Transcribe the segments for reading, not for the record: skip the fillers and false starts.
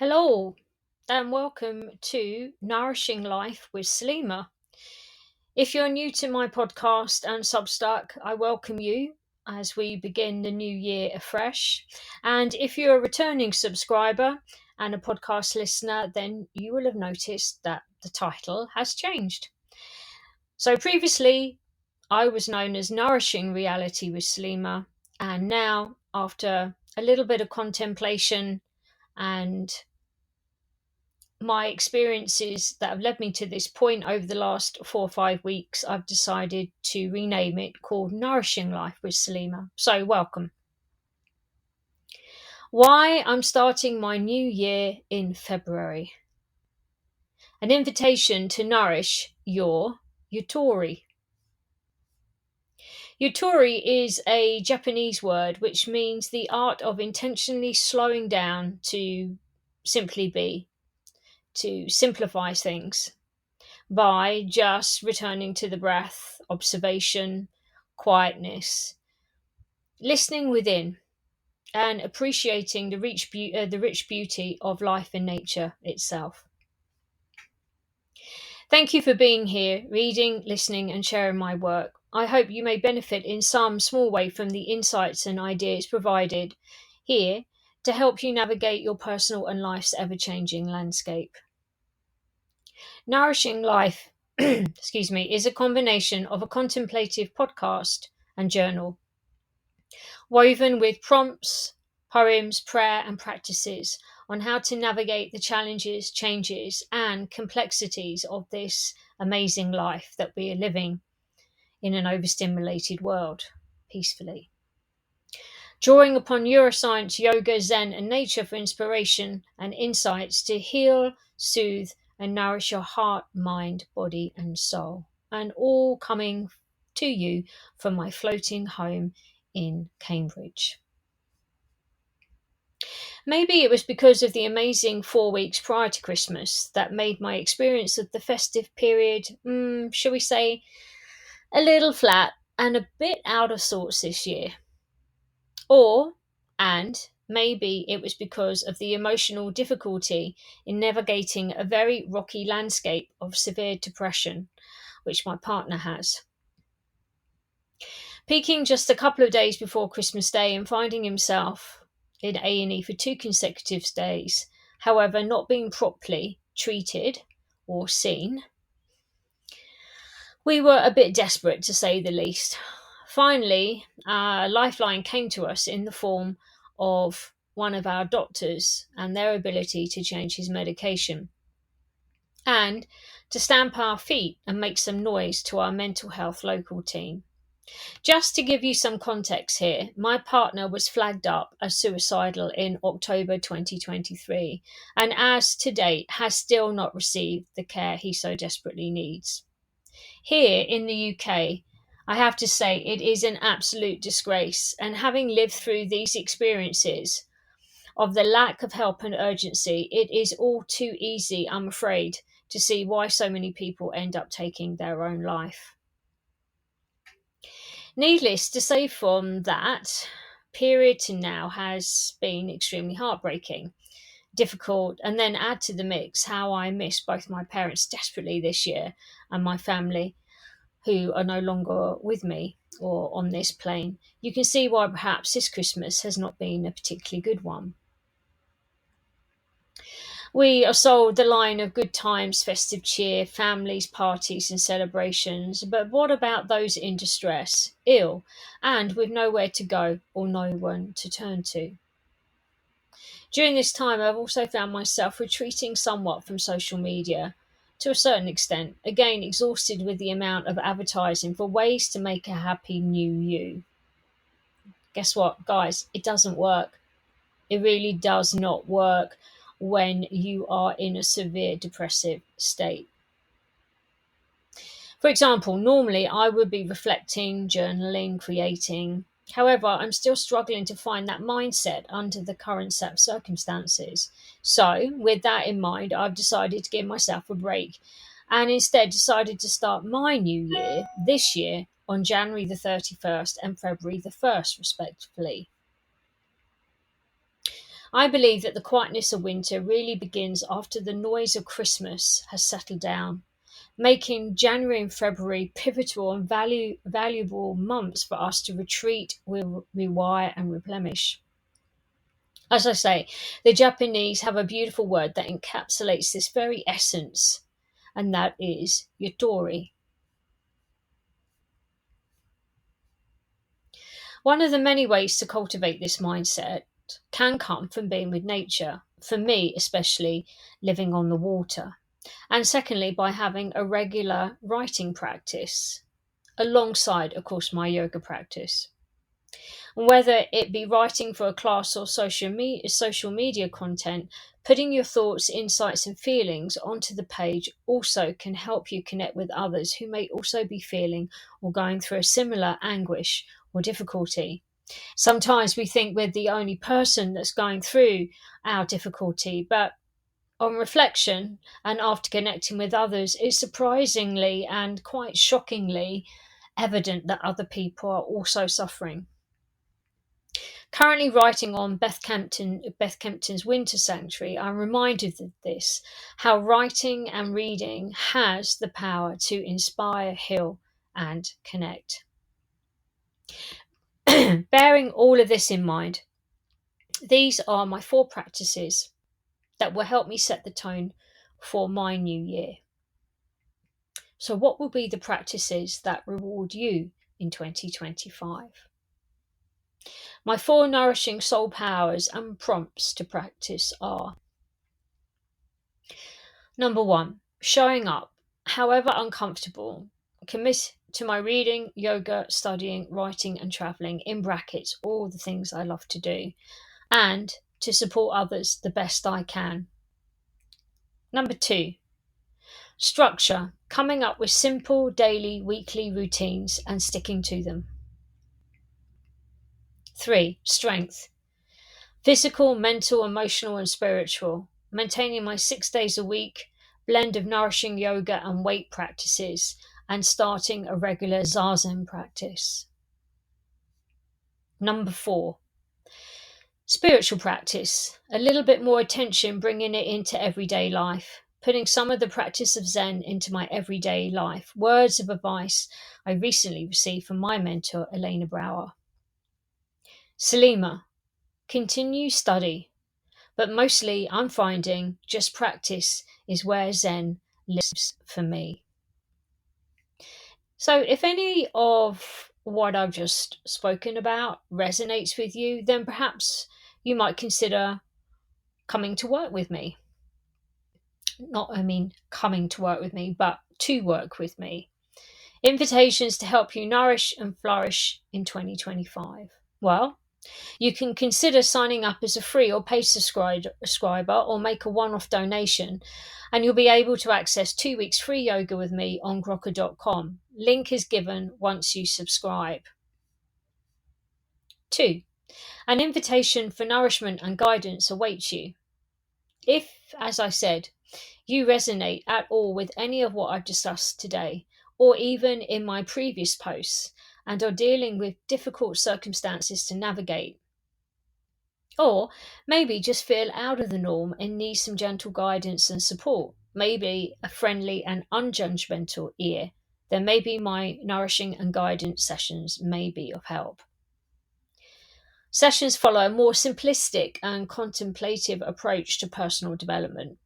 Hello and welcome to Nourishing Life with Salima. If you're new to my podcast and Substack, I welcome you as we begin the new year afresh. And if you're a returning subscriber and a podcast listener, then you will have noticed that the title has changed. So previously, I was known as Nourishing Reality with Salima, and now, after a little bit of contemplation and my experiences that have led me to this point over the last 4 or 5 weeks, I've decided to rename it called Nourishing Life with Salima. So, welcome. Why I'm starting my new year in February. An invitation to nourish your yutori. Yutori is a Japanese word which means the art of intentionally slowing down to simply be, to simplify things, by just returning to the breath, observation, quietness, listening within, and appreciating the rich beauty of life and nature itself. Thank you for being here, reading, listening, and sharing my work. I hope you may benefit in some small way from the insights and ideas provided here to help you navigate your personal and life's ever-changing landscape. Nourishing Life is a combination of a contemplative podcast and journal, woven with prompts, poems, prayer, and practices on how to navigate the challenges, changes, and complexities of this amazing life that we are living in an overstimulated world peacefully. Drawing upon Neuroscience, yoga, Zen, and nature for inspiration and insights to heal, soothe, and nourish your heart, mind, body, and soul. And all coming to you from my floating home in Cambridge. Maybe it was because of the amazing 4 weeks prior to Christmas that made my experience of the festive period, shall we say, a little flat and a bit out of sorts this year. And maybe it was because of the emotional difficulty in navigating a very rocky landscape of severe depression, which my partner has. Peaking just a couple of days before Christmas Day and finding himself in A&E for 2 consecutive days, however, not being properly treated or seen. We were a bit desperate, to say the least. Finally, a lifeline came to us in the form of one of our doctors and their ability to change his medication and to stamp our feet and make some noise to our mental health local team. Just to give you some context here, my partner was flagged up as suicidal in October 2023 and as to date has still not received the care he so desperately needs. Here in the UK, I have to say it is an absolute disgrace, and having lived through these experiences of the lack of help and urgency, it is all too easy, I'm afraid, to see why so many people end up taking their own life. Needless to say, from that period to now has been extremely heartbreaking, difficult, and then add to the mix how I miss both my parents desperately this year and my family, who are no longer with me or on this plane. You can see why perhaps this Christmas has not been a particularly good one. We are sold the line of good times, festive cheer, families, parties, and celebrations. But what about those in distress, ill, and with nowhere to go or no one to turn to? During this time, I've also found myself retreating somewhat from social media to a certain extent, again exhausted with the amount of advertising for ways to make a happy new you. Guess what, guys? It doesn't work. It really does not work when you are in a severe depressive state. For example, normally I would be reflecting, journaling, creating. However, I'm still struggling to find that mindset under the current set of circumstances. So, with that in mind, I've decided to give myself a break and instead decided to start my new year this year on January the 31st and February the 1st, respectively. I believe that the quietness of winter really begins after the noise of Christmas has settled down, making January and February pivotal and valuable months for us to retreat, rewire, and replenish. As I say, the Japanese have a beautiful word that encapsulates this very essence, and that is yatori. One of the many ways to cultivate this mindset can come from being with nature, for me, especially living on the water. And secondly, by having a regular writing practice alongside, of course, my yoga practice. Whether it be writing for a class or social media content, putting your thoughts, insights, and feelings onto the page also can help you connect with others who may also be feeling or going through a similar anguish or difficulty. Sometimes we think we're the only person that's going through our difficulty, but on reflection and after connecting with others, it's surprisingly and quite shockingly evident that other people are also suffering. Currently writing on Beth Kempton's Winter Sanctuary, I'm reminded of this, how writing and reading has the power to inspire, heal, and connect. Bearing all of this in mind, these are my 4 practices that will help me set the tone for my new year. So, what will be the practices that reward you in 2025? My 4 nourishing soul powers and prompts to practice are: number 1, showing up, however uncomfortable. Commit to my reading, yoga, studying, writing, and traveling, in brackets, all the things I love to do, and to support others the best I can. Number 2, structure, coming up with simple daily, weekly routines and sticking to them. 3, strength, physical, mental, emotional, and spiritual, maintaining my 6 days a week blend of nourishing yoga and weight practices, and starting a regular zazen practice. Number 4, spiritual practice, a little bit more attention, bringing it into everyday life, putting some of the practice of Zen into my everyday life. Words of advice I recently received from my mentor, Elena Brower. Salema, continue study, but mostly I'm finding just practice is where Zen lives for me. So if any of what I've just spoken about resonates with you, then perhaps you might consider coming to work with me. Coming to work with me, but to work with me. Invitations to help you nourish and flourish in 2025. Well, you can consider signing up as a free or paid subscriber, or make a one-off donation, and you'll be able to access 2 weeks free yoga with me on grokka.com. Link is given once you subscribe. 2, an invitation for nourishment and guidance awaits you. If, as I said, you resonate at all with any of what I've discussed today, or even in my previous posts, and are dealing with difficult circumstances to navigate, or maybe just feel out of the norm and need some gentle guidance and support, maybe a friendly and unjudgmental ear, then maybe my nourishing and guidance sessions may be of help. Sessions follow a more simplistic and contemplative approach to personal development.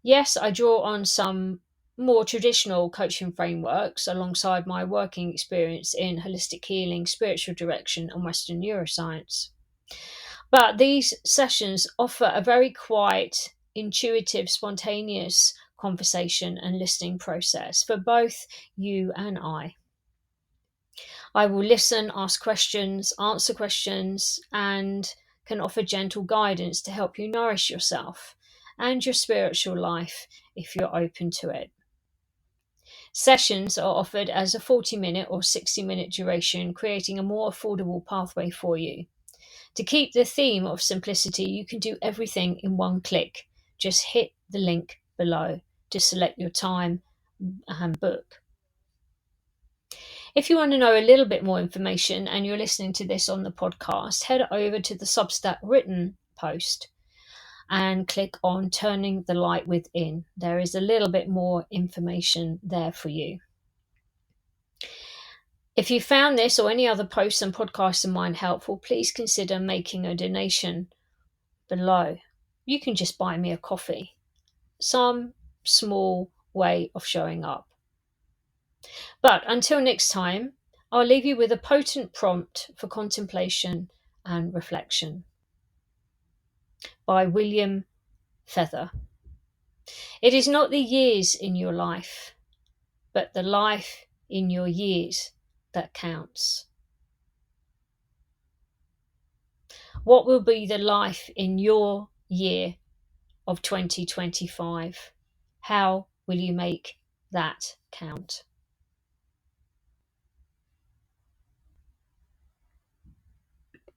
Yes, I draw on some more traditional coaching frameworks alongside my working experience in holistic healing, spiritual direction, and Western neuroscience. But these sessions offer a very quiet, intuitive, spontaneous conversation and listening process for both you and I. I will listen, ask questions, answer questions, and can offer gentle guidance to help you nourish yourself and your spiritual life if you're open to it. Sessions are offered as a 40-minute or 60-minute duration, creating a more affordable pathway for you. To keep the theme of simplicity, you can do everything in one click. Just hit the link below to select your time and book. If you want to know a little bit more information and you're listening to this on the podcast, head over to the Substack written post and click on Turning the Light Within. There is a little bit more information there for you. If you found this or any other posts and podcasts of mine helpful, please consider making a donation below. You can just buy me a coffee. Some small way of showing up. But until next time, I'll leave you with a potent prompt for contemplation and reflection by William Feather. It is not the years in your life, but the life in your years that counts. What will be the life in your year of 2025? How will you make that count?